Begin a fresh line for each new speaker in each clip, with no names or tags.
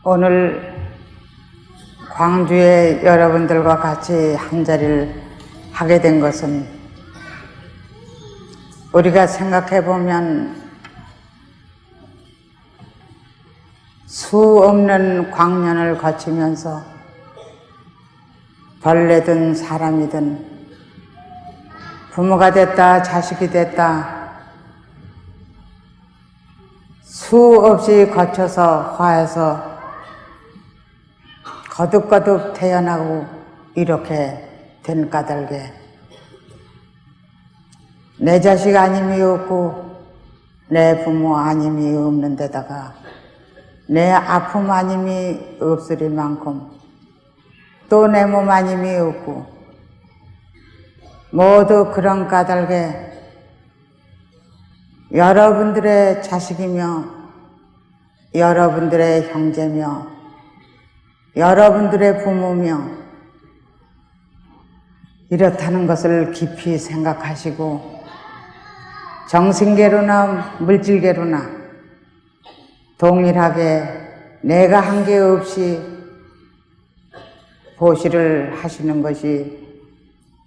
오늘 광주에 여러분들과 같이 한자리를 하게 된 것은 우리가 생각해 보면 수 없는 광년을 거치면서 벌레든 사람이든 부모가 됐다 자식이 됐다 수 없이 거쳐서 화해서 거듭거듭 태어나고 이렇게 된 까닭에 내 자식 아님이 없고 내 부모 아님이 없는 데다가 내 아픔 아님이 없으리만큼 또 내 몸 아님이 없고 모두 그런 까닭에 여러분들의 자식이며 여러분들의 형제며 여러분들의 부모며 이렇다는 것을 깊이 생각하시고 정신계로나 물질계로나 동일하게 내가 한 게 없이 보시를 하시는 것이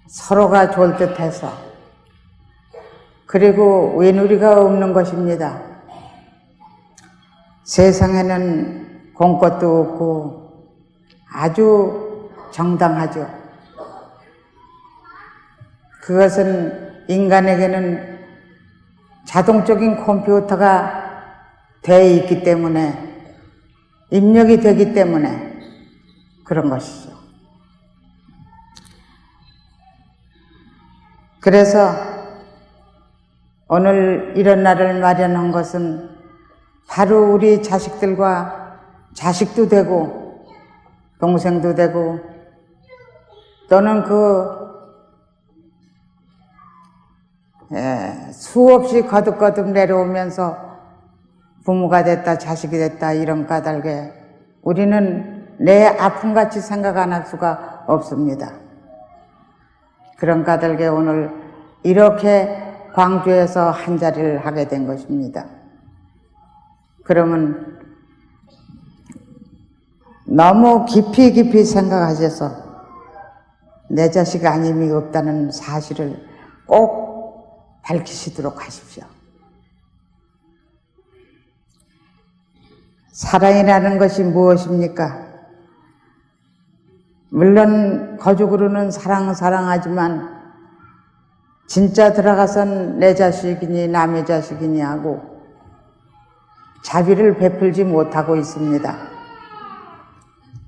서로가 좋을 듯해서 그리고 외누리가 없는 것입니다. 세상에는 공것도 없고 아주 정당하죠. 그것은 인간에게는 자동적인 컴퓨터가 되어 있기 때문에 입력이 되기 때문에 그런 것이죠. 그래서 오늘 이런 날을 마련한 것은 바로 우리 자식들과 자식도 되고 동생도 되고 또는 수없이 거듭거듭 내려오면서 부모가 됐다 자식이 됐다 이런 까닭에 우리는 내 아픔같이 생각 안 할 수가 없습니다. 그런 까닭에 오늘 이렇게 광주에서 한자리를 하게 된 것입니다. 그러면 너무 깊이 생각하셔서 내 자식 아님이 없다는 사실을 꼭 밝히시도록 하십시오. 사랑이라는 것이 무엇입니까? 물론 거죽으로는 사랑하지만 진짜 들어가선 내 자식이니 남의 자식이니 하고 자비를 베풀지 못하고 있습니다.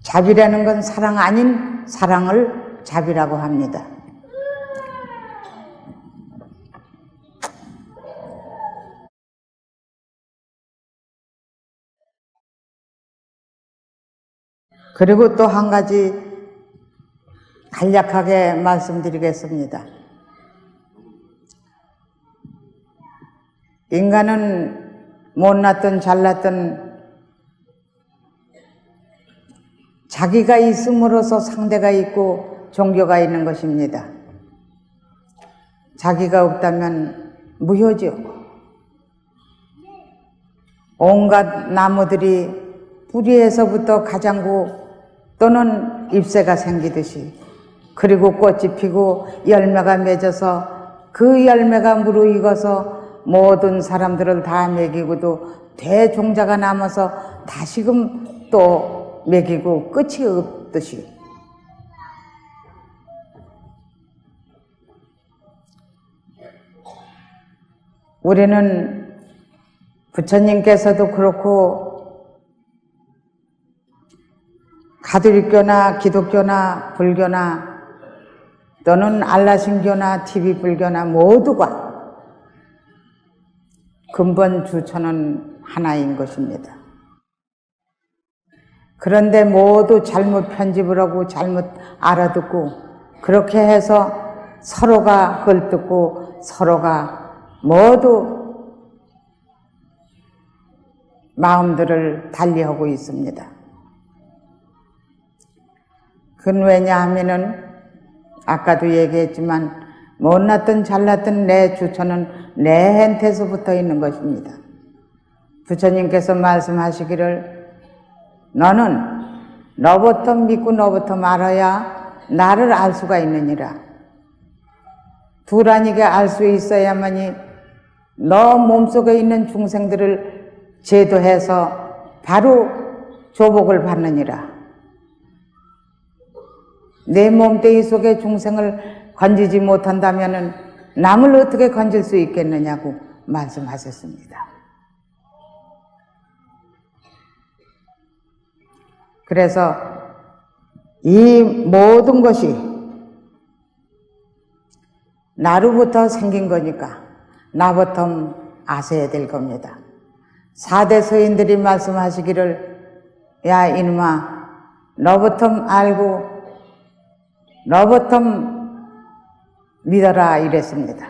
자비라는 건 사랑 아닌 사랑을 자비라고 합니다. 그리고 또 한 가지 간략하게 말씀드리겠습니다. 인간은 못났든 잘났든 자기가 있음으로써 상대가 있고 종교가 있는 것입니다. 자기가 없다면 무효죠. 온갖 나무들이 뿌리에서부터 가장고 또는 잎새가 생기듯이 그리고 꽃이 피고 열매가 맺어서 그 열매가 무르익어서 모든 사람들을 다 먹이고도 대종자가 남아서 다시금 또 먹이고 끝이 없듯이 우리는 부처님께서도 그렇고 가톨릭교나 기독교나 불교나 또는 알라신교나 TV불교나 모두가 근본 주천은 하나인 것입니다. 그런데 모두 잘못 편집을 하고 잘못 알아듣고 그렇게 해서 서로가 헐뜯고 서로가 모두 마음들을 달리하고 있습니다. 그건 왜냐하면은 아까도 얘기했지만 못났든 잘났든 내 주천은 내한테서 붙어 있는 것입니다. 부처님께서 말씀하시기를 너는 너부터 믿고 너부터 말아야 나를 알 수가 있느니라. 둘 아니게 알 수 있어야만이 너 몸속에 있는 중생들을 제도해서 바로 조복을 받느니라. 내 몸뚱이 속의 중생을 건지지 못한다면 남을 어떻게 건질 수 있겠느냐고 말씀하셨습니다. 그래서 이 모든 것이 나로부터 생긴 거니까 나부터 아셔야 될 겁니다. 4대 서인들이 말씀하시기를 야 이놈아 너부터 알고 너부터 믿어라 이랬습니다.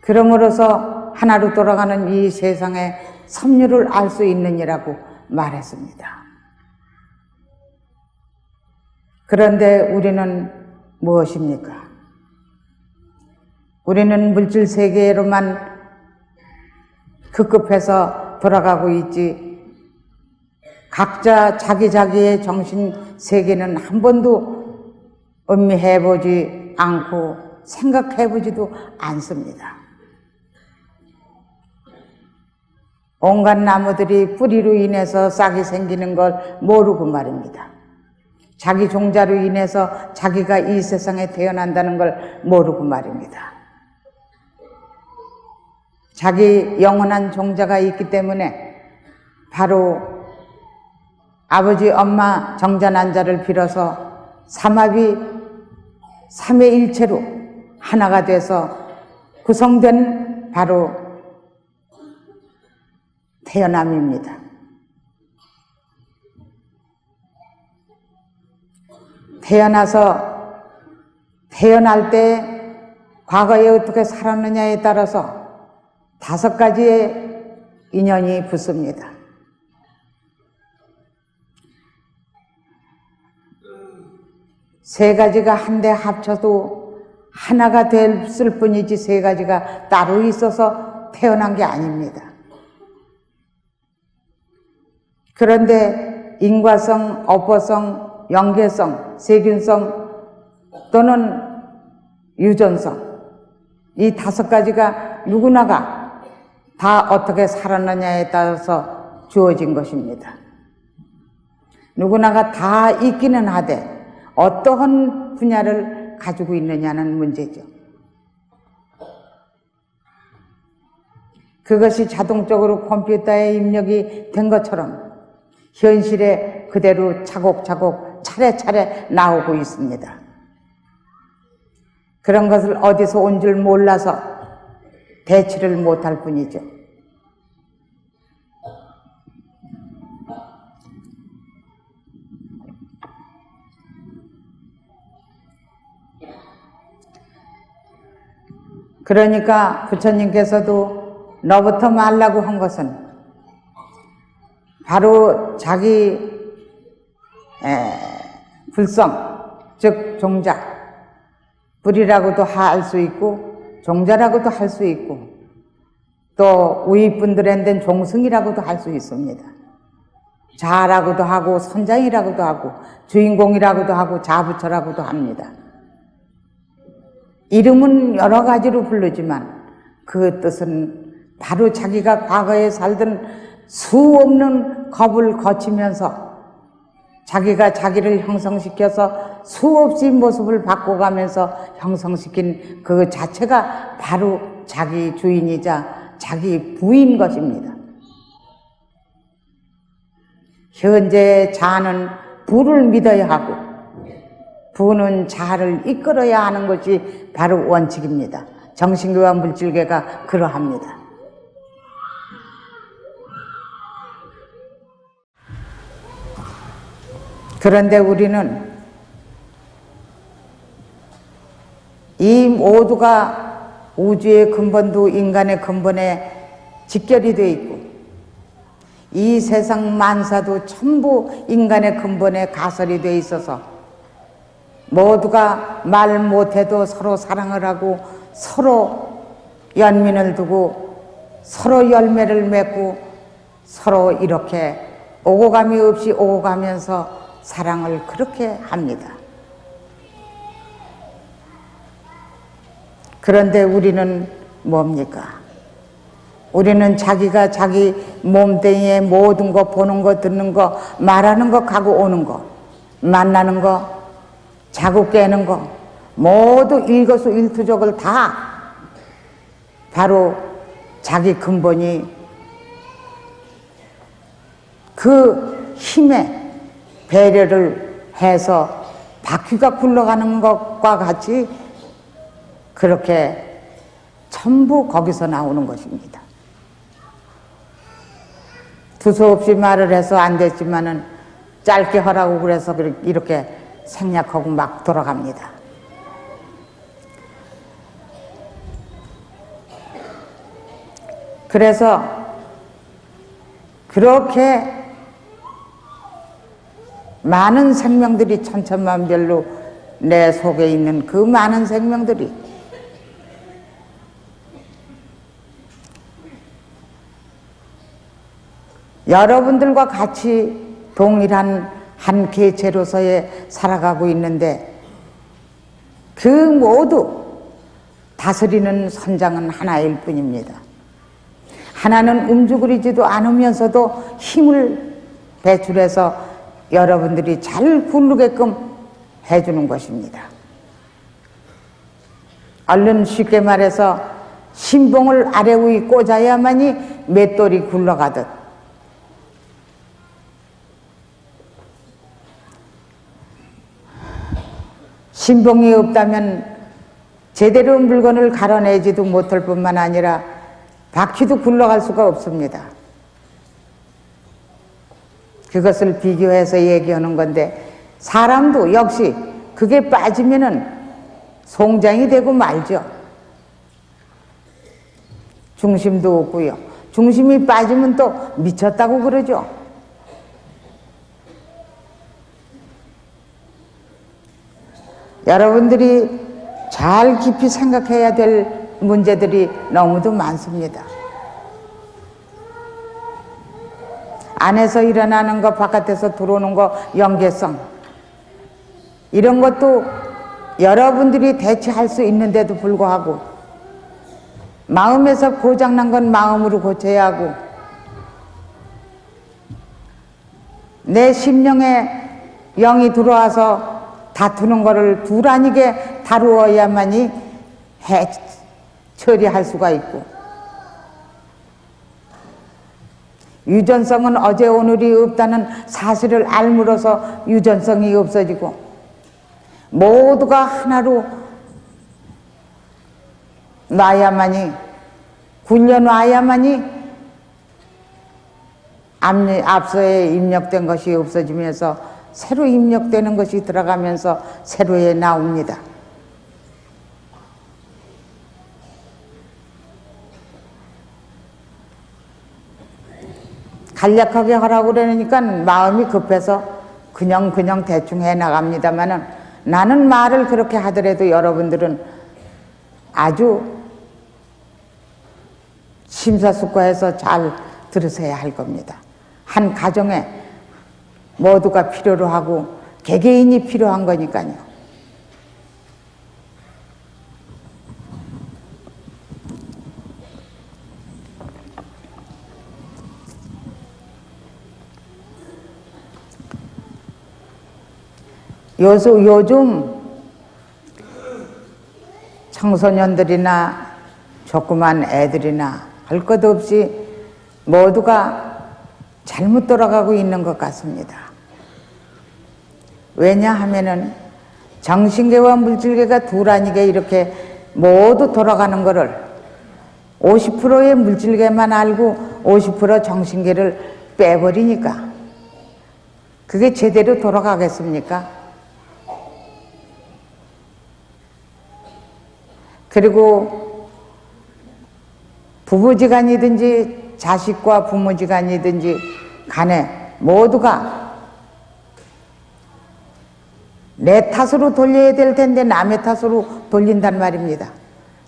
그러므로서 하나로 돌아가는 이 세상의 섭리를 알 수 있느니라고 말했습니다. 그런데 우리는 무엇입니까? 우리는 물질 세계로만 급급해서 돌아가고 있지 각자 자기의 정신 세계는 한 번도 음미해보지 않고 생각해보지도 않습니다. 온갖 나무들이 뿌리로 인해서 싹이 생기는 걸 모르고 말입니다. 자기 종자로 인해서 자기가 이 세상에 태어난다는 걸 모르고 말입니다. 자기 영원한 종자가 있기 때문에 바로 아버지 엄마 정자난자를 빌어서 삼합이 삼위일체로 하나가 돼서 구성된 바로 태어남입니다. 태어날 때 과거에 어떻게 살았느냐에 따라서 5가지의 인연이 붙습니다. 세 가지가 한데 합쳐도 하나가 됐을 뿐이지 세 가지가 따로 있어서 태어난 게 아닙니다. 그런데 인과성, 업보성, 영계성, 세균성 또는 유전성 이 5가지가 누구나가 다 어떻게 살았느냐에 따라서 주어진 것입니다. 누구나가 다 있기는 하되 어떠한 분야를 가지고 있느냐는 문제죠. 그것이 자동적으로 컴퓨터에 입력이 된 것처럼 현실에 그대로 차곡차곡 차례차례 나오고 있습니다. 그런 것을 어디서 온 줄 몰라서 대치를 못할 뿐이죠. 그러니까 부처님께서도 너부터 말라고 한 것은 바로 자기 불성, 즉 종자, 불이라고도 할 수 있고 종자라고도 할 수 있고 또 우익분들한테는 종승이라고도 할 수 있습니다. 자라고도 하고 선장이라고도 하고 주인공이라고도 하고 자부처라고도 합니다. 이름은 여러 가지로 부르지만 그 뜻은 바로 자기가 과거에 살던 수없는 겁을 거치면서 자기가 자기를 형성시켜서 수없이 모습을 바꿔가면서 형성시킨 그 자체가 바로 자기 주인이자 자기 부인 것입니다. 현재 자는 부를 믿어야 하고 부는 자를 이끌어야 하는 것이 바로 원칙입니다. 정신계와 물질계가 그러합니다. 그런데 우리는 이 모두가 우주의 근본도 인간의 근본에 직결이 되어 있고 이 세상 만사도 전부 인간의 근본에 가설이 되어 있어서 모두가 말 못해도 서로 사랑을 하고 서로 연민을 두고 서로 열매를 맺고 서로 이렇게 오고 감이 없이 오고 가면서 사랑을 그렇게 합니다. 그런데 우리는 뭡니까? 우리는 자기가 자기 몸뚱이에 모든 거, 보는 거, 듣는 거, 말하는 거, 가고 오는 거, 만나는 거, 자고 깨는 거, 모두 일거수일투족을 다 바로 자기 근본이 그 힘에 배려를 해서 바퀴가 굴러가는 것과 같이 그렇게 전부 거기서 나오는 것입니다. 두서없이 말을 해서 안 됐지만은 짧게 하라고 그래서 이렇게 생략하고 막 돌아갑니다. 그래서 그렇게 많은 생명들이 천천만별로 내 속에 있는 그 많은 생명들이 여러분들과 같이 동일한 한 개체로서의 살아가고 있는데 그 모두 다스리는 선장은 하나일 뿐입니다. 하나는 움직이지도 않으면서도 힘을 배출해서 여러분들이 잘 굴르게끔 해주는 것입니다. 얼른 쉽게 말해서 신봉을 아래 위에 꽂아야만이 맷돌이 굴러가듯 신봉이 없다면 제대로 물건을 갈아내지도 못할 뿐만 아니라 바퀴도 굴러갈 수가 없습니다. 그것을 비교해서 얘기하는 건데 사람도 역시 그게 빠지면은 송장이 되고 말죠. 중심도 없고요. 중심이 빠지면 또 미쳤다고 그러죠. 여러분들이 잘 깊이 생각해야 될 문제들이 너무도 많습니다. 안에서 일어나는 거, 바깥에서 들어오는 거, 연계성 이런 것도 여러분들이 대처할 수 있는데도 불구하고 마음에서 고장난 건 마음으로 고쳐야 하고 내 심령에 영이 들어와서 다투는 거를 둘 아니게 다루어야만이 처리할 수가 있고 유전성은 어제 오늘이 없다는 사실을 알므로서 유전성이 없어지고 모두가 하나로 놔야만이 굴려놔야만이 앞서에 입력된 것이 없어지면서 새로 입력되는 것이 들어가면서 새로에 나옵니다. 간략하게 하라고 그러니까 마음이 급해서 그냥 대충 해 나갑니다만은 나는 말을 그렇게 하더라도 여러분들은 아주 심사숙고해서 잘 들으셔야 할 겁니다. 한 가정에 모두가 필요로 하고 개개인이 필요한 거니까요. 요즘 청소년들이나 조그만 애들이나 할 것 없이 모두가 잘못 돌아가고 있는 것 같습니다. 왜냐하면은 정신계와 물질계가 둘 아니게 이렇게 모두 돌아가는 거를 50%의 물질계만 알고 50% 정신계를 빼버리니까 그게 제대로 돌아가겠습니까? 그리고 부부지간이든지 자식과 부모지간이든지 간에 모두가 내 탓으로 돌려야 될 텐데 남의 탓으로 돌린단 말입니다.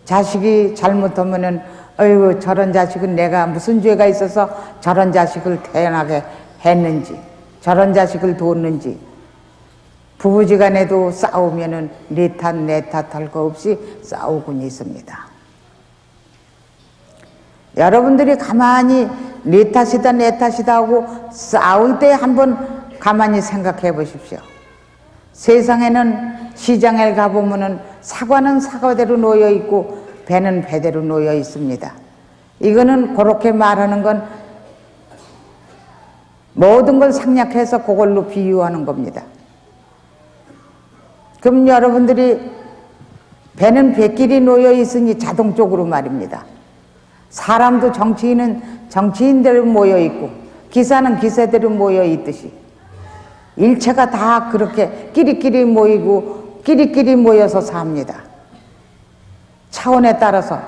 자식이 잘못하면은 어이구 저런 자식은 내가 무슨 죄가 있어서 저런 자식을 태어나게 했는지, 저런 자식을 뒀는지, 부부지간에도 싸우면은 네 탓 내 탓 할 거 없이 싸우곤 있습니다. 여러분들이 가만히 네 탓이다 내 탓이다 하고 싸울 때 한번 가만히 생각해 보십시오. 세상에는 시장에 가보면은 사과는 사과대로 놓여 있고 배는 배대로 놓여 있습니다. 이거는 그렇게 말하는 건 모든 걸 생략해서 그걸로 비유하는 겁니다. 그럼 여러분들이 배는 배끼리 놓여 있으니 자동적으로 말입니다. 사람도 정치인은 정치인대로 모여 있고 기사는 기사대로 모여 있듯이 일체가 다 그렇게 끼리끼리 모이고 끼리끼리 모여서 삽니다. 차원에 따라서.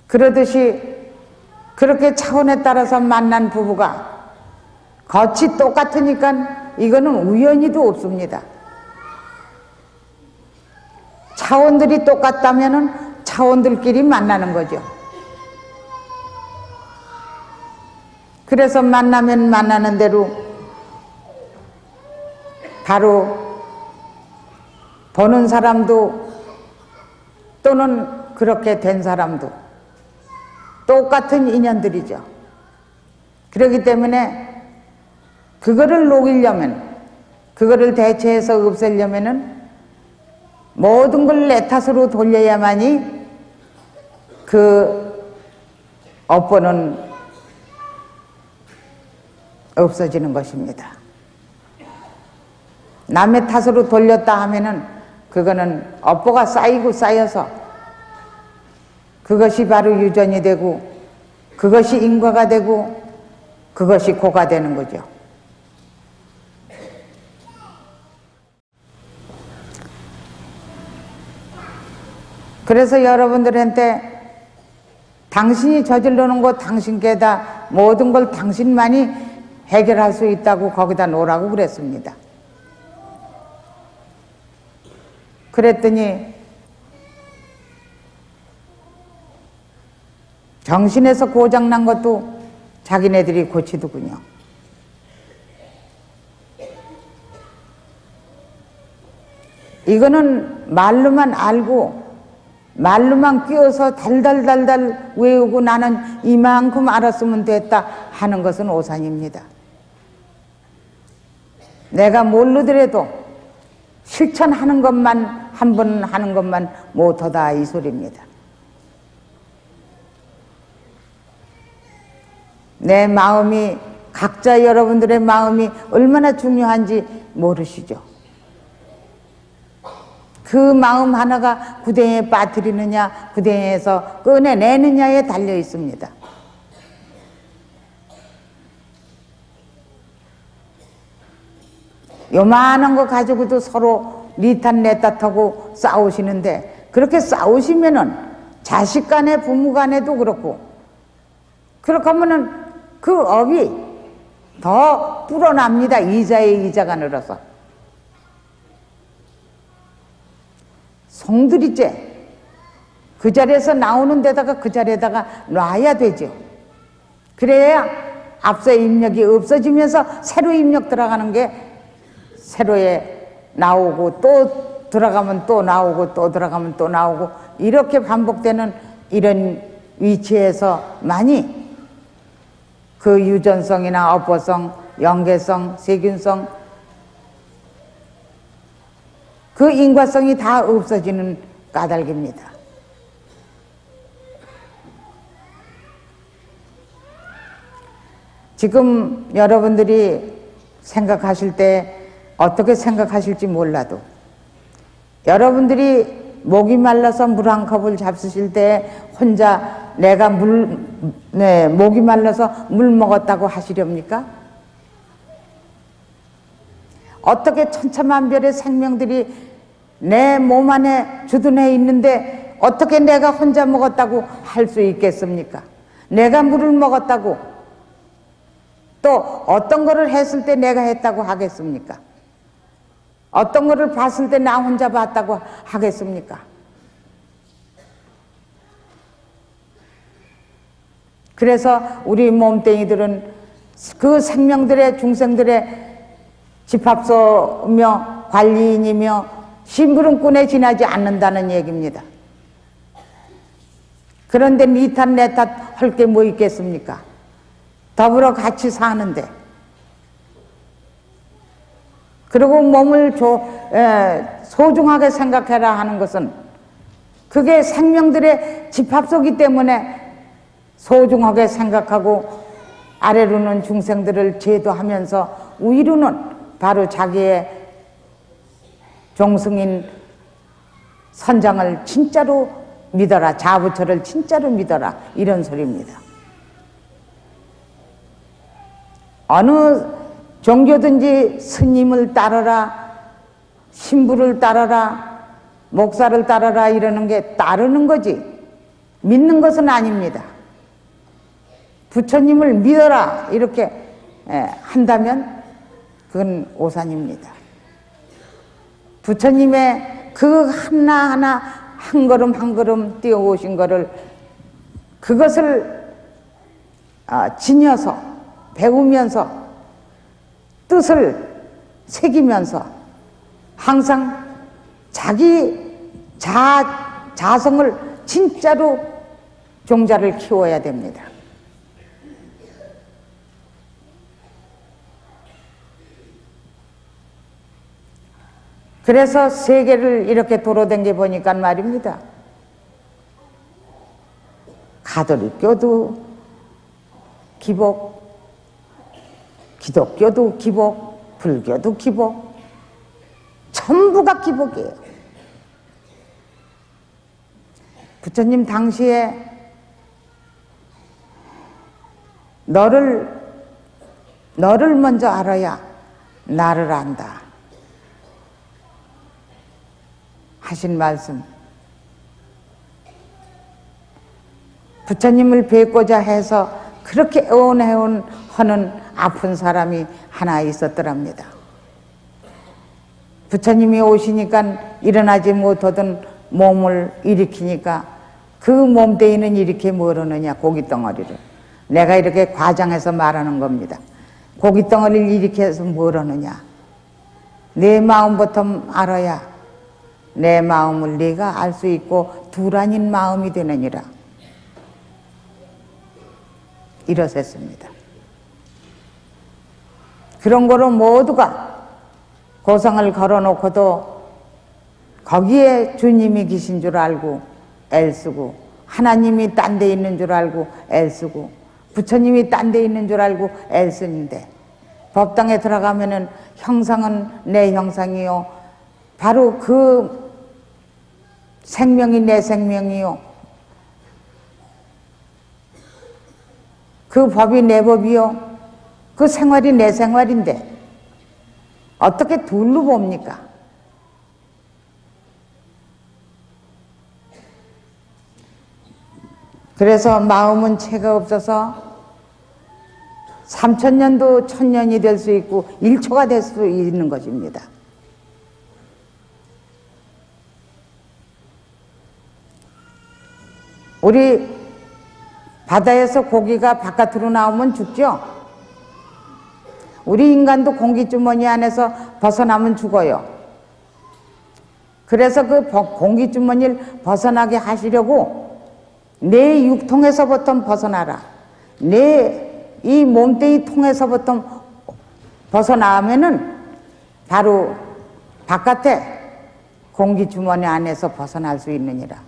그러듯이 그렇게 차원에 따라서 만난 부부가 겉이 똑같으니까 이거는 우연히도 없습니다. 차원들이 똑같다면은 차원들끼리 만나는 거죠. 그래서 만나면 만나는 대로 바로 보는 사람도 또는 그렇게 된 사람도 똑같은 인연들이죠. 그렇기 때문에 그거를 녹이려면, 그거를 대체해서 없애려면은 모든 걸 내 탓으로 돌려야만이 그 업보는 없어지는 것입니다. 남의 탓으로 돌렸다 하면은 그거는 업보가 쌓이고 쌓여서 그것이 바로 유전이 되고 그것이 인과가 되고 그것이 고가 되는 거죠. 그래서 여러분들한테 당신이 저질러 놓은 거 당신께다 모든 걸 당신만이 해결할 수 있다고 거기다 놓으라고 그랬습니다. 그랬더니 정신에서 고장난 것도 자기네들이 고치더군요. 이거는 말로만 알고 말로만 끼워서 달달달달 외우고 나는 이만큼 알았으면 됐다 하는 것은 오산입니다. 내가 모르더라도 실천하는 것만 한 번 하는 것만 못하다 이 소리입니다. 내 마음이 각자 여러분들의 마음이 얼마나 중요한지 모르시죠? 그 마음 하나가 구덩이에 빠뜨리느냐 구덩이에서 꺼내내느냐에 달려 있습니다. 요만한 거 가지고도 서로 니 탓 내 탓하고 싸우시는데 그렇게 싸우시면은 자식 간에 부모 간에도 그렇고 그렇게 하면은 그 업이 더 불어납니다. 이자에 이자가 늘어서. 송두리째 그 자리에서 나오는 데다가 그 자리에다가 놔야 되죠. 그래야 앞서의 입력이 없어지면서 새로 입력 들어가는 게 새로에 나오고 또 들어가면 또 나오고 또 들어가면 또 나오고 이렇게 반복되는 이런 위치에서 많이 그 유전성이나 업보성, 연계성, 세균성 그 인과성이 다 없어지는 까닭입니다. 지금 여러분들이 생각하실 때 어떻게 생각하실지 몰라도 여러분들이 목이 말라서 물 한 컵을 잡수실 때 혼자 내가 목이 말라서 물 먹었다고 하시렵니까? 어떻게 천차만별의 생명들이 내 몸 안에 주둔해 있는데 어떻게 내가 혼자 먹었다고 할 수 있겠습니까? 내가 물을 먹었다고 또 어떤 거를 했을 때 내가 했다고 하겠습니까? 어떤 거를 봤을 때 나 혼자 봤다고 하겠습니까? 그래서 우리 몸뚱이들은 그 생명들의 중생들의 집합소며 관리인이며 심부름꾼에 지나지 않는다는 얘기입니다. 그런데 니 탓 내 탓 할 게 뭐 있겠습니까? 더불어 같이 사는데. 그리고 몸을 소중하게 생각해라 하는 것은 그게 생명들의 집합소이기 때문에 소중하게 생각하고 아래로는 중생들을 제도하면서 위로는 바로 자기의 종승인 선장을 진짜로 믿어라, 자부처를 진짜로 믿어라, 이런 소리입니다. 어느 종교든지 스님을 따르라, 신부를 따르라, 목사를 따르라 이러는 게 따르는 거지 믿는 것은 아닙니다. 부처님을 믿어라 이렇게 한다면 그건 오산입니다. 부처님의 그 하나하나 한 걸음 한 걸음 뛰어오신 거를 그것을 지녀서 배우면서 뜻을 새기면서 항상 자기 자성을 진짜로 종자를 키워야 됩니다. 그래서 세계를 이렇게 돌아다녀 보니까 말입니다. 가톨릭교도 기복, 기독교도 기복, 불교도 기복, 전부가 기복이에요. 부처님 당시에 너를 먼저 알아야 나를 안다 하신 말씀. 부처님을 뵙고자 해서 그렇게 애원해온 하는 아픈 사람이 하나 있었더랍니다. 부처님이 오시니까 일어나지 못하던 몸을 일으키니까 그 몸뚱이는 이렇게 뭐라느냐, 고깃덩어리를. 내가 이렇게 과장해서 말하는 겁니다. 고깃덩어리를 일으켜서 뭐라느냐, 내 마음부터 알아야 내 마음을 네가 알 수 있고 둘 아닌 마음이 되느니라, 이러셨습니다. 그런 거로 모두가 고상을 걸어놓고도 거기에 주님이 계신 줄 알고 애쓰고, 하나님이 딴 데 있는 줄 알고 애쓰고, 부처님이 딴 데 있는 줄 알고 애쓰는데, 법당에 들어가면은 형상은 내 형상이요, 바로 그 생명이 내 생명이요, 그 법이 내 법이요, 그 생활이 내 생활인데 어떻게 둘로 봅니까? 그래서 마음은 채가 없어서 3000년도 1000년이 될 수 있고 1초가 될 수 있는 것입니다. 우리 바다에서 고기가 바깥으로 나오면 죽죠? 우리 인간도 공기주머니 안에서 벗어나면 죽어요. 그래서 그 공기주머니를 벗어나게 하시려고 내 육통에서부터 벗어나라, 내 이 몸뚱이 통에서부터 벗어나면은 바로 바깥에 공기주머니 안에서 벗어날 수 있느니라.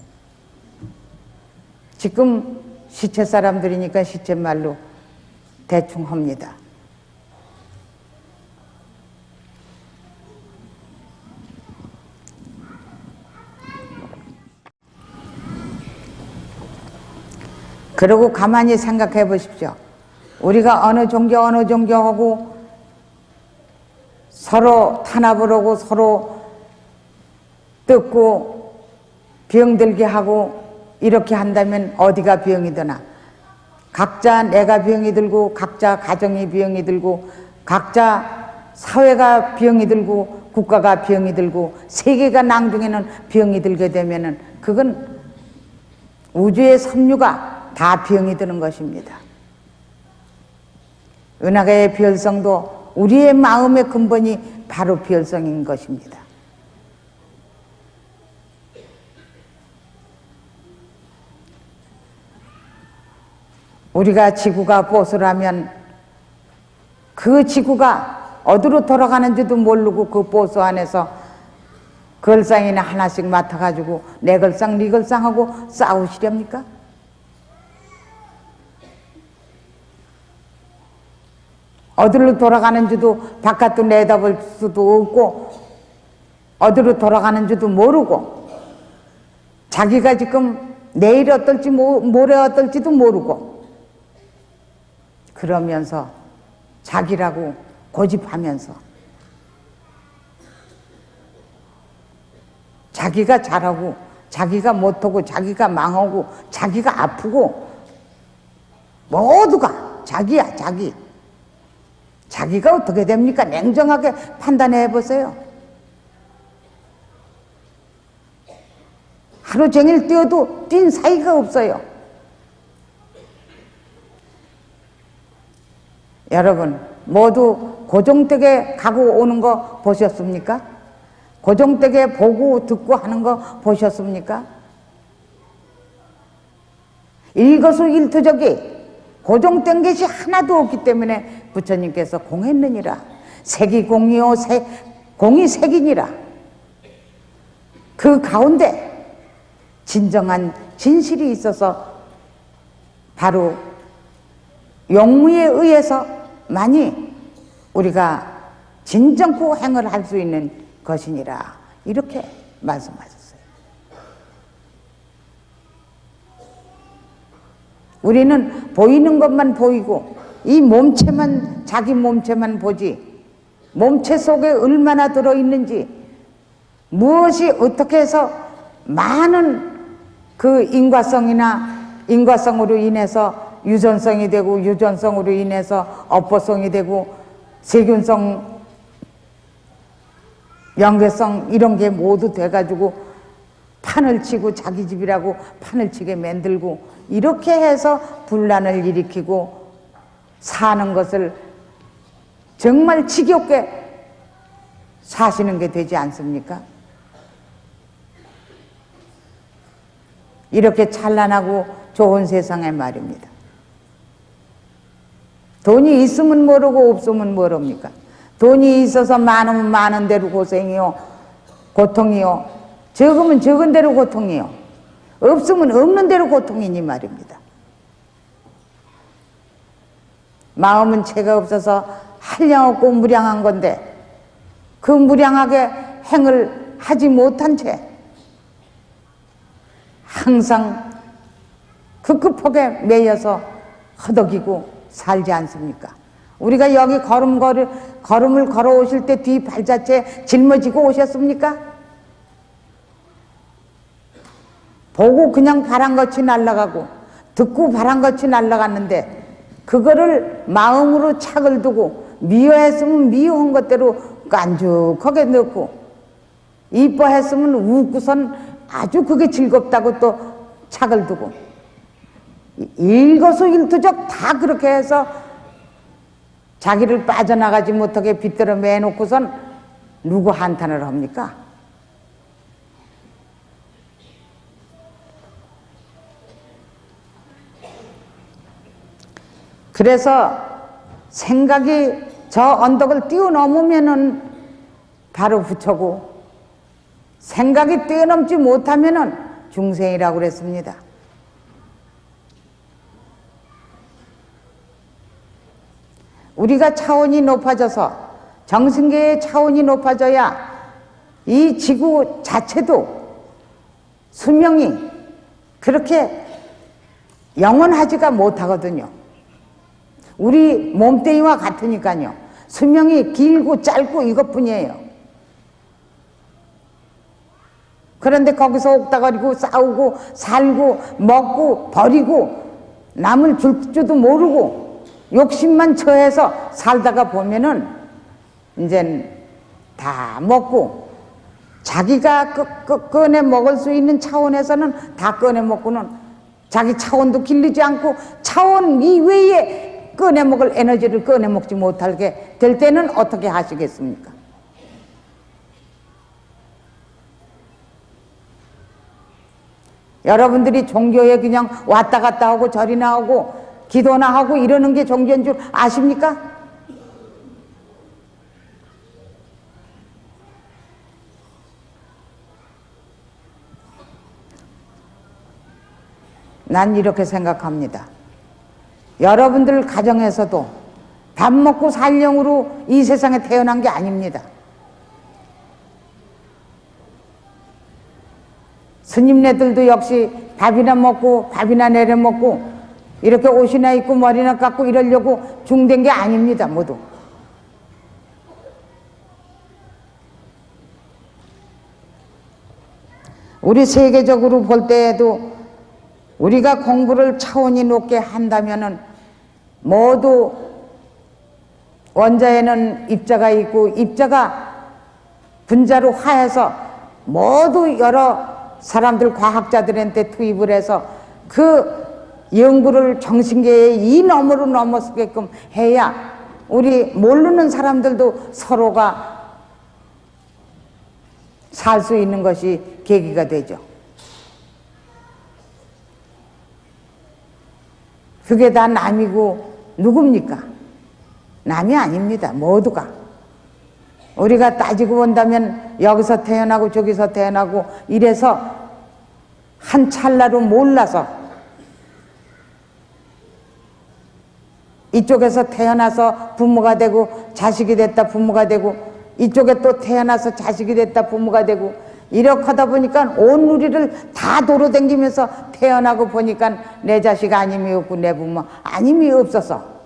지금 시체 사람들이니까 시체말로 대충 합니다. 그리고 가만히 생각해 보십시오. 우리가 어느 종교하고 서로 탄압을 하고 서로 뜯고 병들게 하고 이렇게 한다면 어디가 병이 드나? 각자 내가 병이 들고, 각자 가정이 병이 들고, 각자 사회가 병이 들고, 국가가 병이 들고, 세계가 낭중에는 병이 들게 되면은 그건 우주의 섭류가 다 병이 드는 것입니다. 은하계의 별성도 우리의 마음의 근본이 바로 별성인 것입니다. 우리가 지구가 보수라면 그 지구가 어디로 돌아가는지도 모르고 그 보수 안에서 걸상이나 하나씩 맡아가지고 내 걸상 네 걸상하고 싸우시렵니까? 어디로 돌아가는지도 바깥도 내다볼 수도 없고 어디로 돌아가는지도 모르고 자기가 지금 내일 어떨지 모레 어떨지도 모르고 그러면서 자기라고 고집하면서 자기가 잘하고 자기가 못하고 자기가 망하고 자기가 아프고 모두가 자기야 자기. 자기가 어떻게 됩니까? 냉정하게 판단해 보세요. 하루 종일 뛰어도 뛴 사이가 없어요. 여러분 모두 고종댁에 가고 오는 거 보셨습니까? 고종댁에 보고 듣고 하는 거 보셨습니까? 일거수일투족이 고종된 것이 하나도 없기 때문에 부처님께서 공했느니라. 색이공이요 공이 색이니라. 그 가운데 진정한 진실이 있어서 바로 용무에 의해서만이 우리가 진정고 행을 할 수 있는 것이니라. 이렇게 말씀하셨어요. 우리는 보이는 것만 보이고 이 몸체만 자기 몸체만 보지 몸체 속에 얼마나 들어있는지 무엇이 어떻게 해서 많은 그 인과성으로 인해서 유전성이 되고 유전성으로 인해서 업보성이 되고 세균성 연계성 이런 게 모두 돼가지고 판을 치고 자기 집이라고 판을 치게 만들고 이렇게 해서 분란을 일으키고 사는 것을 정말 지겹게 사시는 게 되지 않습니까? 이렇게 찬란하고 좋은 세상에 말입니다. 돈이 있으면 모르고 없으면 모릅니까? 돈이 있어서 많으면 많은 대로 고생이요 고통이요 적으면 적은 대로 고통이요 없으면 없는 대로 고통이니 말입니다. 마음은 채가 없어서 한량없고 무량한 건데 그 무량하게 행을 하지 못한 채 항상 급급하게 매여서 허덕이고 살지 않습니까? 우리가 여기 걸음을 걸어오실 때 뒤 발자체 짊어지고 오셨습니까? 보고 그냥 바람같이 날아가고 듣고 바람같이 날아갔는데 그거를 마음으로 착을 두고 미워했으면 미워한 것대로 깐죽하게 넣고 이뻐했으면 웃고선 아주 그게 즐겁다고 또 착을 두고 일거수일투족 다 그렇게 해서 자기를 빠져나가지 못하게 빗들어 매놓고선 누구 한탄을 합니까? 그래서 생각이 저 언덕을 뛰어넘으면은 바로 부처고 생각이 뛰어넘지 못하면은 중생이라고 그랬습니다. 우리가 차원이 높아져서 정신계의 차원이 높아져야 이 지구 자체도 수명이 그렇게 영원하지가 못하거든요. 우리 몸뚱이와 같으니까요. 수명이 길고 짧고 이것뿐이에요. 그런데 거기서 옥다거리고 싸우고 살고 먹고 버리고 남을 줄 줄도 모르고 욕심만 처해서 살다가 보면은 이젠 다 먹고 자기가 꺼내 먹을 수 있는 차원에서는 다 꺼내 먹고는 자기 차원도 길르지 않고 차원 이외에 꺼내먹을 에너지를 꺼내먹지 못하게 될 때는 어떻게 하시겠습니까? 여러분들이 종교에 그냥 왔다 갔다 하고 절이나 하고 기도나 하고 이러는 게 종교인 줄 아십니까? 난 이렇게 생각합니다. 여러분들 가정에서도 밥 먹고 살령으로 이 세상에 태어난 게 아닙니다. 스님네들도 역시 밥이나 먹고 밥이나 내려 먹고 이렇게 옷이나 입고 머리나 깎고 이러려고 중된 게 아닙니다. 모두. 우리 세계적으로 볼 때에도 우리가 공부를 차원이 높게 한다면은 모두 원자에는 입자가 있고 입자가 분자로 화해서 모두 여러 사람들 과학자들한테 투입을 해서 그 연구를 정신계의 이 너머로 넘어서게끔 해야 우리 모르는 사람들도 서로가 살 수 있는 것이 계기가 되죠. 그게 다 남이고 누굽니까? 남이 아닙니다. 모두가. 우리가 따지고 본다면 여기서 태어나고 저기서 태어나고 이래서 한 찰나로 몰라서 이쪽에서 태어나서 부모가 되고 자식이 됐다 부모가 되고 이쪽에 또 태어나서 자식이 됐다 부모가 되고 이렇게 하다 보니까 온 누리를 다 도로댕기면서 태어나고 보니까 내 자식 아님이 없고 내 부모 아님이 없어서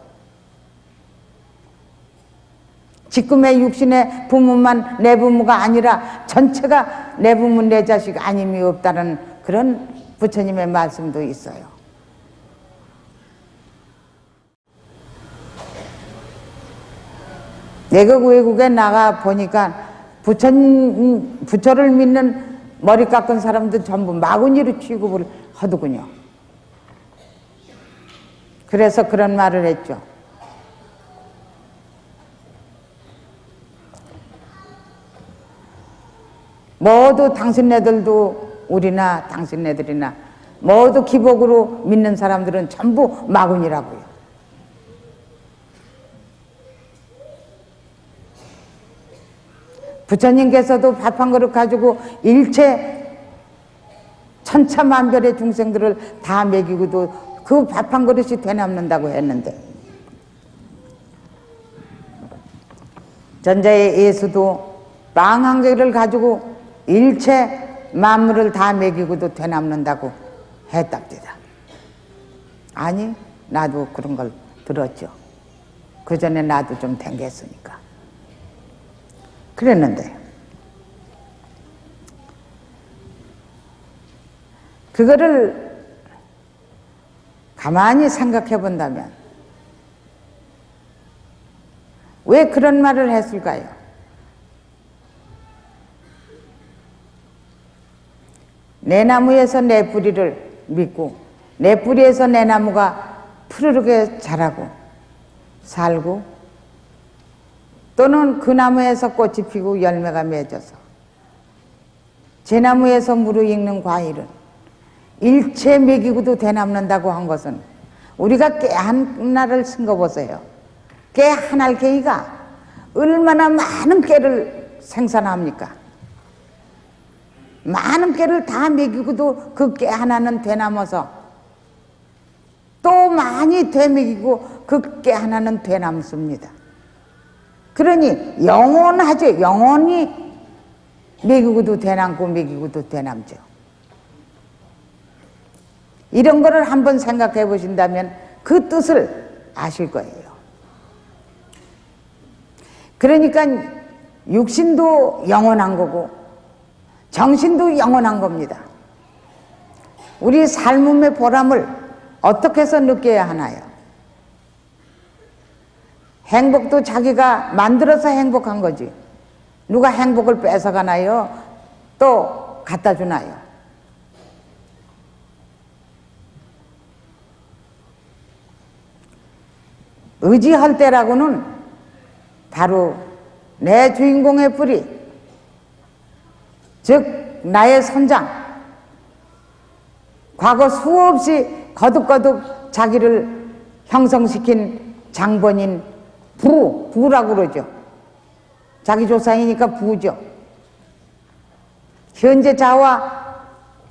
지금의 육신의 부모만 내 부모가 아니라 전체가 내 부모 내 자식 아님이 없다는 그런 부처님의 말씀도 있어요. 내국 외국에 나가 보니까 부처를 믿는 머리 깎은 사람들 전부 마구니로 취급을 하더군요. 그래서 그런 말을 했죠. 모두 당신네들도 우리나 당신네들이나 모두 기복으로 믿는 사람들은 전부 마구니라고요. 부처님께서도 밥 한 그릇 가지고 일체 천차만별의 중생들을 다 먹이고도 그 밥 한 그릇이 되남는다고 했는데 전자의 예수도 빵 한 개를 가지고 일체 만물을 다 먹이고도 되남는다고 했답니다. 아니 나도 그런 걸 들었죠. 그 전에 나도 좀 댕겼으니까. 그랬는데 그거를 가만히 생각해 본다면 왜 그런 말을 했을까요? 내 나무에서 내 뿌리를 믿고 내 뿌리에서 내 나무가 푸르르게 자라고 살고 또는 그 나무에서 꽃이 피고 열매가 맺어서 제 나무에서 무르익는 과일은 일체 먹이고도 되남는다고 한 것은 우리가 깨 하나를 쓴 거 보세요. 깨 한 알갱이가 얼마나 많은 깨를 생산합니까? 많은 깨를 다 먹이고도 그 깨 하나는 되남아서 또 많이 되먹이고 그 깨 하나는 되남습니다. 그러니 영원하죠. 영원히 먹이고도 되남고 먹이고도 되남죠. 이런 거를 한번 생각해 보신다면 그 뜻을 아실 거예요. 그러니까 육신도 영원한 거고 정신도 영원한 겁니다. 우리 삶의 보람을 어떻게 해서 느껴야 하나요? 행복도 자기가 만들어서 행복한 거지. 누가 행복을 뺏어가나요? 또 갖다 주나요? 의지할 때라고는 바로 내 주인공의 뿌리, 즉 나의 선장, 과거 수없이 거듭거듭 자기를 형성시킨 장본인 부라고 그러죠. 자기 조상이니까 부죠. 현재 자와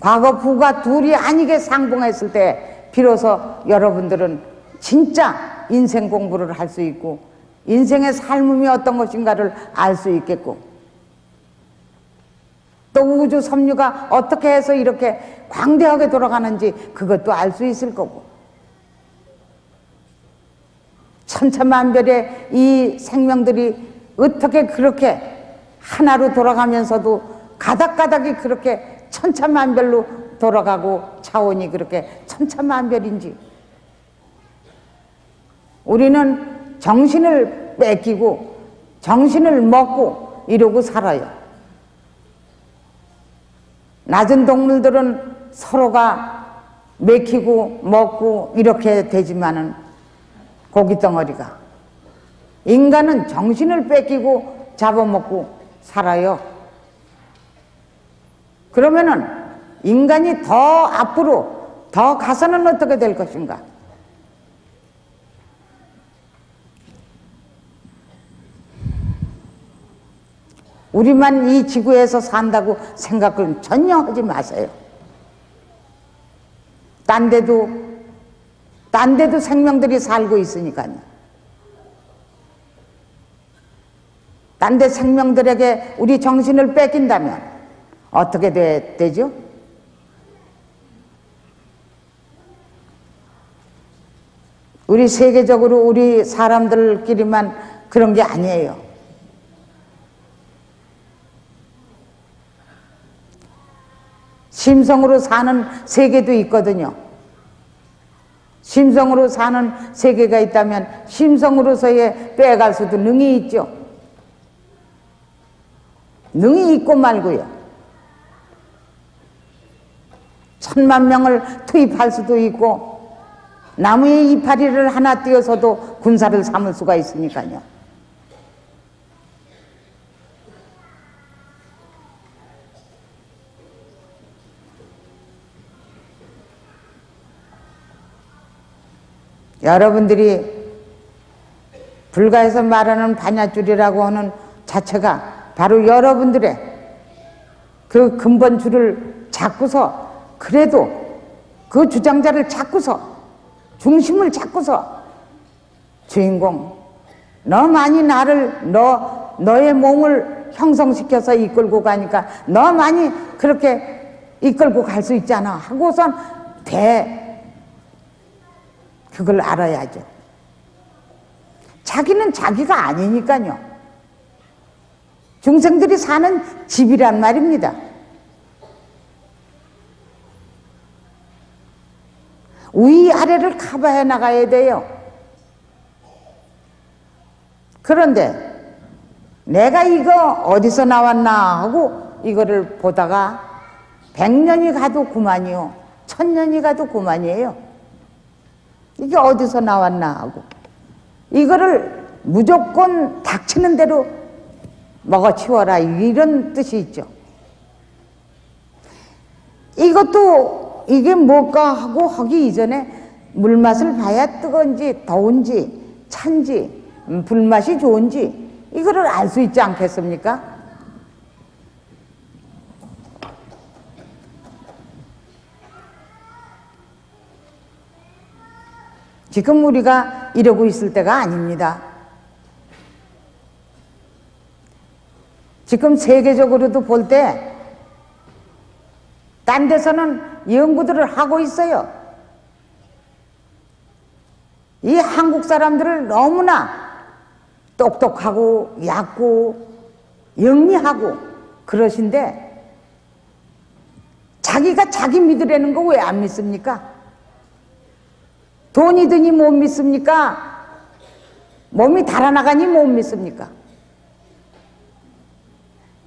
과거 부가 둘이 아니게 상봉했을 때 비로소 여러분들은 진짜 인생 공부를 할 수 있고 인생의 삶이 어떤 것인가를 알 수 있겠고 또 우주 섭류가 어떻게 해서 이렇게 광대하게 돌아가는지 그것도 알 수 있을 거고 천차만별의 이 생명들이 어떻게 그렇게 하나로 돌아가면서도 가닥가닥이 그렇게 천차만별로 돌아가고 차원이 그렇게 천차만별인지 우리는 정신을 뺏기고 정신을 먹고 이러고 살아요. 낮은 동물들은 서로가 먹히고 먹고 이렇게 되지만은 고깃덩어리가 인간은 정신을 뺏기고 잡아먹고 살아요. 그러면은 인간이 더 앞으로 더 가서는 어떻게 될 것인가? 우리만 이 지구에서 산다고 생각을 전혀 하지 마세요. 딴 데도 생명들이 살고 있으니까요. 딴 데 생명들에게 우리 정신을 뺏긴다면 어떻게 되죠? 우리 세계적으로 우리 사람들끼리만 그런 게 아니에요. 심성으로 사는 세계도 있거든요. 심성으로 사는 세계가 있다면 심성으로서의 빼갈 수도 능이 있죠. 능이 있고 말고요. 1000만 명을 투입할 수도 있고 나무의 이파리를 하나 띄어서도 군사를 삼을 수가 있으니까요. 여러분들이 불가에서 말하는 반야줄이라고 하는 자체가 바로 여러분들의 그 근본줄을 잡고서 그래도 그 주장자를 잡고서 중심을 잡고서 주인공 너 많이 나를 너의 몸을 형성시켜서 이끌고 가니까 너 많이 그렇게 이끌고 갈 수 있잖아 하고선 그걸 알아야죠. 자기는 자기가 아니니까요. 중생들이 사는 집이란 말입니다. 위아래를 커버해 나가야 돼요. 그런데 내가 이거 어디서 나왔나 하고 이거를 보다가 100년이 가도 그만이요. 1000년이 가도 그만이에요. 이게 어디서 나왔나 하고 이거를 무조건 닥치는 대로 먹어치워라 이런 뜻이 있죠. 이것도 이게 뭘까 하고 하기 이전에 물맛을 봐야 뜨거운지 더운지 찬지 불맛이 좋은지 이거를 알 수 있지 않겠습니까? 지금 우리가 이러고 있을 때가 아닙니다. 지금 세계적으로도 볼 때 딴 데서는 연구들을 하고 있어요. 이 한국 사람들을 너무나 똑똑하고 얕고 영리하고 그러신데 자기가 자기 믿으라는 거 왜 안 믿습니까? 돈이 드니 못 믿습니까? 몸이 달아나가니 못 믿습니까?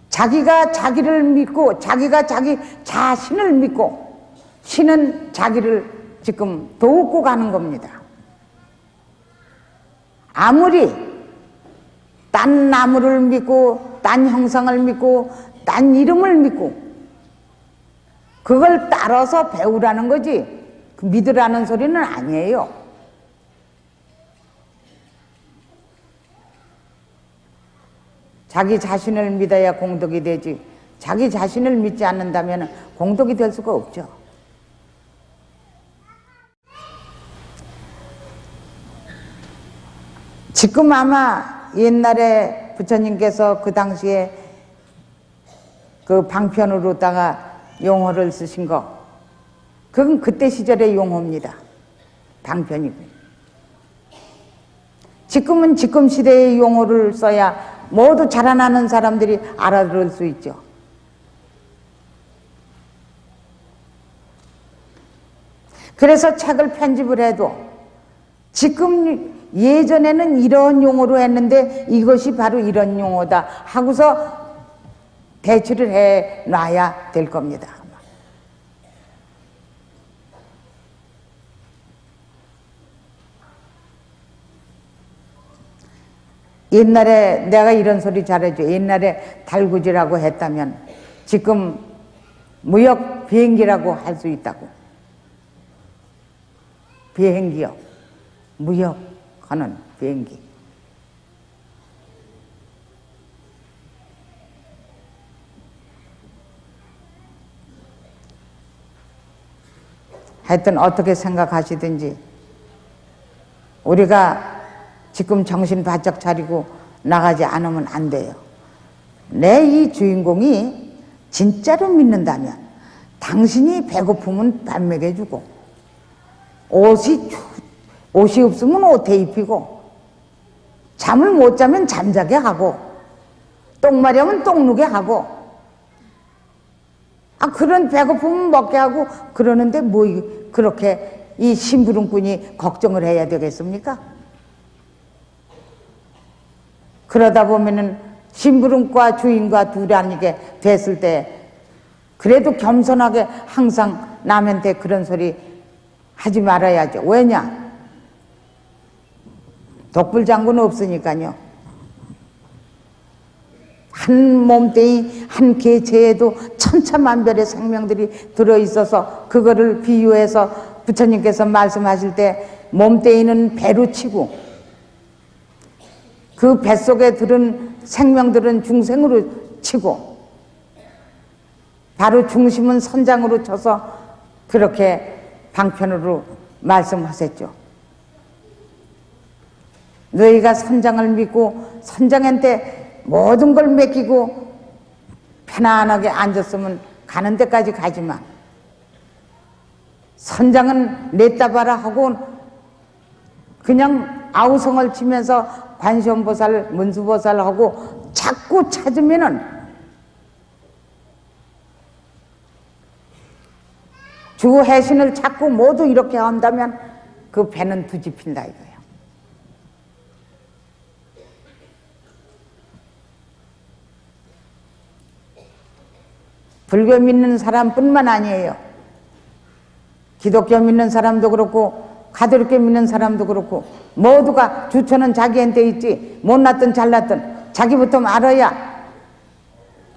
자기가 자기를 믿고 자기가 자기 자신을 믿고 신은 자기를 지금 도우고 가는 겁니다. 아무리 딴 나무를 믿고 딴 형상을 믿고 딴 이름을 믿고 그걸 따라서 배우라는 거지 믿으라는 소리는 아니에요. 자기 자신을 믿어야 공덕이 되지 자기 자신을 믿지 않는다면 공덕이 될 수가 없죠. 지금 아마 옛날에 부처님께서 그 당시에 그 방편으로다가 용어를 쓰신 거 그건 그때 시절의 용어입니다. 방편이고. 지금은 지금 시대의 용어를 써야 모두 자라나는 사람들이 알아들을 수 있죠. 그래서 책을 편집을 해도 지금 예전에는 이런 용어로 했는데 이것이 바로 이런 용어다 하고서 대치를 해 놔야 될 겁니다. 옛날에 내가 이런 소리 잘해줘. 옛날에 달구지라고 했다면 지금 무역 비행기라고 할 수 있다고. 비행기요. 무역하는 비행기. 하여튼 어떻게 생각하시든지 우리가 지금 정신 바짝 차리고 나가지 않으면 안 돼요. 내 이 주인공이 진짜로 믿는다면 당신이 배고프면 밥 먹여주고 옷이 없으면 옷에 입히고 잠을 못 자면 잠자게 하고 똥 마려면 똥 누게 하고 그런 배고프면 먹게 하고 그러는데 뭐 그렇게 이 심부름꾼이 걱정을 해야 되겠습니까? 그러다 보면은 심부름과 주인과 둘이 아니게 됐을 때 그래도 겸손하게 항상 남한테 그런 소리 하지 말아야죠. 왜냐? 독불장군 없으니까요. 한 몸뚱이 한 개체에도 천차만별의 생명들이 들어있어서 그거를 비유해서 부처님께서 말씀하실 때 몸뚱이는 배로 치고 그 뱃속에 들은 생명들은 중생으로 치고 바로 중심은 선장으로 쳐서 그렇게 방편으로 말씀하셨죠. 너희가 선장을 믿고 선장한테 모든 걸 맡기고 편안하게 앉았으면 가는 데까지 가지만 선장은 냈다 봐라 하고 그냥 아우성을 치면서 관세음보살, 문수보살하고 자꾸 찾으면은 주 해신을 찾고 모두 이렇게 한다면 그 배는 뒤집힌다 이거예요. 불교 믿는 사람뿐만 아니에요. 기독교 믿는 사람도 그렇고 가톨릭교 믿는 사람도 그렇고 모두가 주처는 자기한테 있지 못났든 잘났든 자기부터 알아야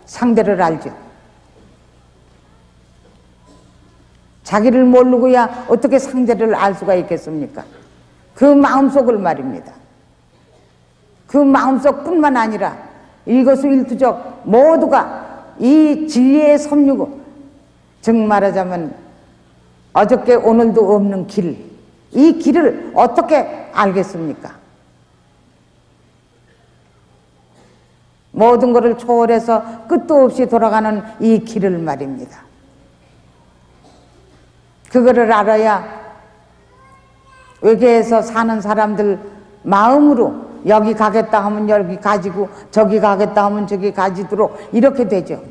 상대를 알죠. 자기를 모르고야 어떻게 상대를 알 수가 있겠습니까? 그 마음속을 말입니다. 그 마음속뿐만 아니라 일거수일투족 모두가 이 진리의 섭리고 즉 말하자면 어저께 오늘도 없는 길, 이 길을 어떻게 알겠습니까? 모든 것을 초월해서 끝도 없이 돌아가는 이 길을 말입니다. 그거를 알아야 외계에서 사는 사람들 마음으로 여기 가겠다 하면 여기 가지고 저기 가겠다 하면 저기 가지도록 이렇게 되죠.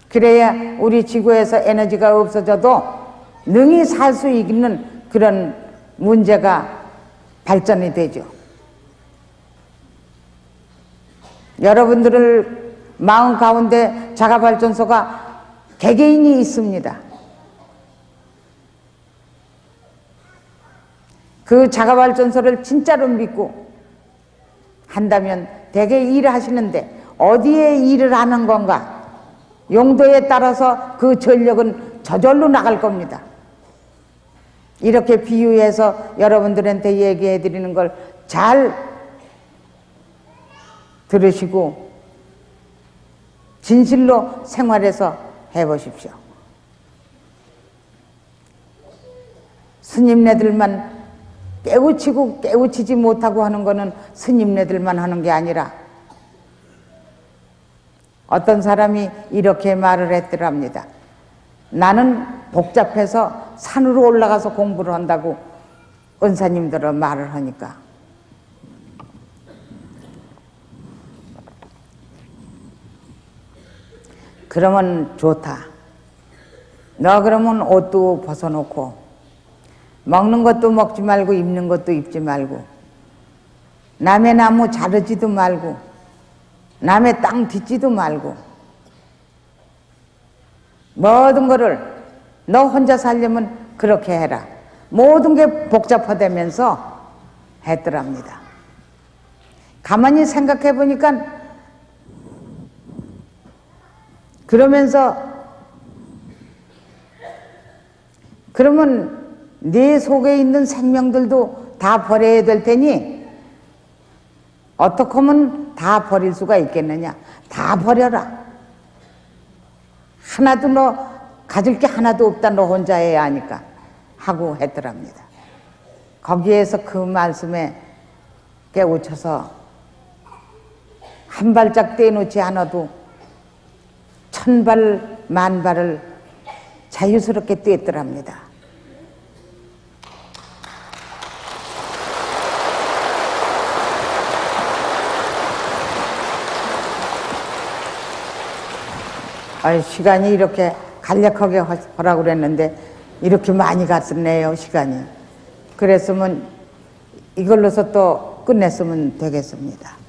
그래야 우리 지구에서 에너지가 없어져도 능히 살 수 있는 그런 문제가 발전이 되죠. 여러분들을 마음 가운데 자가발전소가 개개인이 있습니다. 그 자가발전소를 진짜로 믿고 한다면 대개 일을 하시는데 어디에 일을 하는 건가? 용도에 따라서 그 전력은 저절로 나갈 겁니다. 이렇게 비유해서 여러분들한테 얘기해 드리는 걸 잘 들으시고 진실로 생활해서 해보십시오. 스님네들만 깨우치고 깨우치지 못하고 하는 거는 스님네들만 하는 게 아니라 어떤 사람이 이렇게 말을 했더랍니다. 나는 복잡해서 산으로 올라가서 공부를 한다고 은사님들은 말을 하니까 그러면 좋다. 너 그러면 옷도 벗어놓고 먹는 것도 먹지 말고 입는 것도 입지 말고 남의 나무 자르지도 말고 남의 땅 딛지도 말고 모든 거를 너 혼자 살려면 그렇게 해라. 모든 게 복잡하다면서 했더랍니다. 가만히 생각해 보니까 그러면 네 속에 있는 생명들도 다 버려야 될 테니 어떻게 하면 다 버릴 수가 있겠느냐? 다 버려라. 하나도 너 가질 게 하나도 없다. 너 혼자 해야 하니까 하고 했더랍니다. 거기에서 그 말씀에 깨우쳐서 한 발짝 떼놓지 않아도 천발 만발을 자유스럽게 떼더랍니다. 시간이 이렇게 간략하게 하라고 그랬는데 이렇게 많이 갔었네요, 시간이. 그랬으면 이걸로서 또 끝냈으면 되겠습니다.